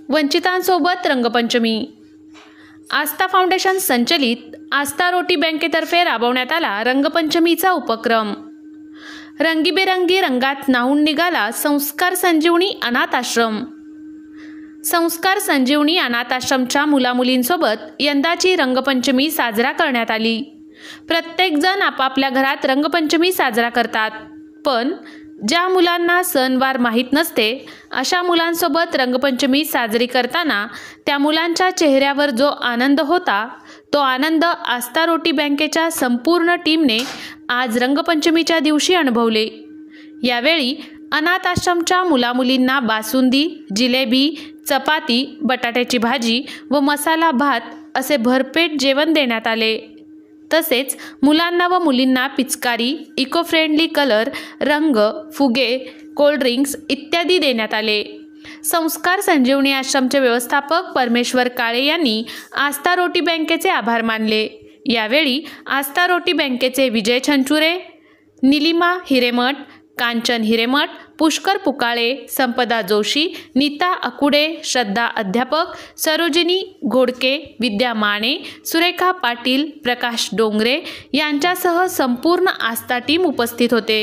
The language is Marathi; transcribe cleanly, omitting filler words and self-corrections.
वंचितांसोबत रंगपंचमी। आस्था फाउंडेशन संचलित आस्था रोटी बँकेतर्फे राबवण्यात आला रंगपंचमीचा उपक्रम। रंगीबेरंगी रंगात न्हाऊन निघाला संस्कार संजीवनी अनाथ आश्रम। संस्कार संजीवनी अनाथ आश्रमच्या मुलामुलींसोबत यंदाची रंगपंचमी साजरा करण्यात आली। प्रत्येकजण आपापल्या घरात रंगपंचमी साजरा करतात, पण ज्या मुलांना सणवार माहीत नसते अशा मुलांसोबत रंगपंचमी साजरी करताना त्या मुलांच्या चेहऱ्यावर जो आनंद होता तो आनंद आस्था रोटी बँकेच्या संपूर्ण टीमने आज रंगपंचमीच्या दिवशी अनुभवले। यावेळी अनाथ आश्रमच्या मुलामुलींना बासुंदी, जिलेबी, चपाती, बटाट्याची भाजी व मसाला भात असे भरपेट जेवण देण्यात आले। तसेच मुलांना व मुलींना पिचकारी, इको फ्रेंडली कलर, रंग, फुगे, कोल्ड ड्रिंक्स इत्यादी देण्यात आले। संस्कार संजीवनी आश्रमचे व्यवस्थापक परमेश्वर काळे यांनी आस्था रोटी बँकेचे आभार मानले। यावेळी आस्था रोटी बँकेचे विजय छंचुरे, निलिमा हिरेमठ, कांचन हिरेमठ, पुष्कर पुकाळे, संपदा जोशी, नीता अकुडे, श्रद्धा अध्यापक, सरोजिनी घोडके, विद्या माने, सुरेखा पाटील, प्रकाश डोंगरे यांच्यासह संपूर्ण आस्था टीम उपस्थित होते।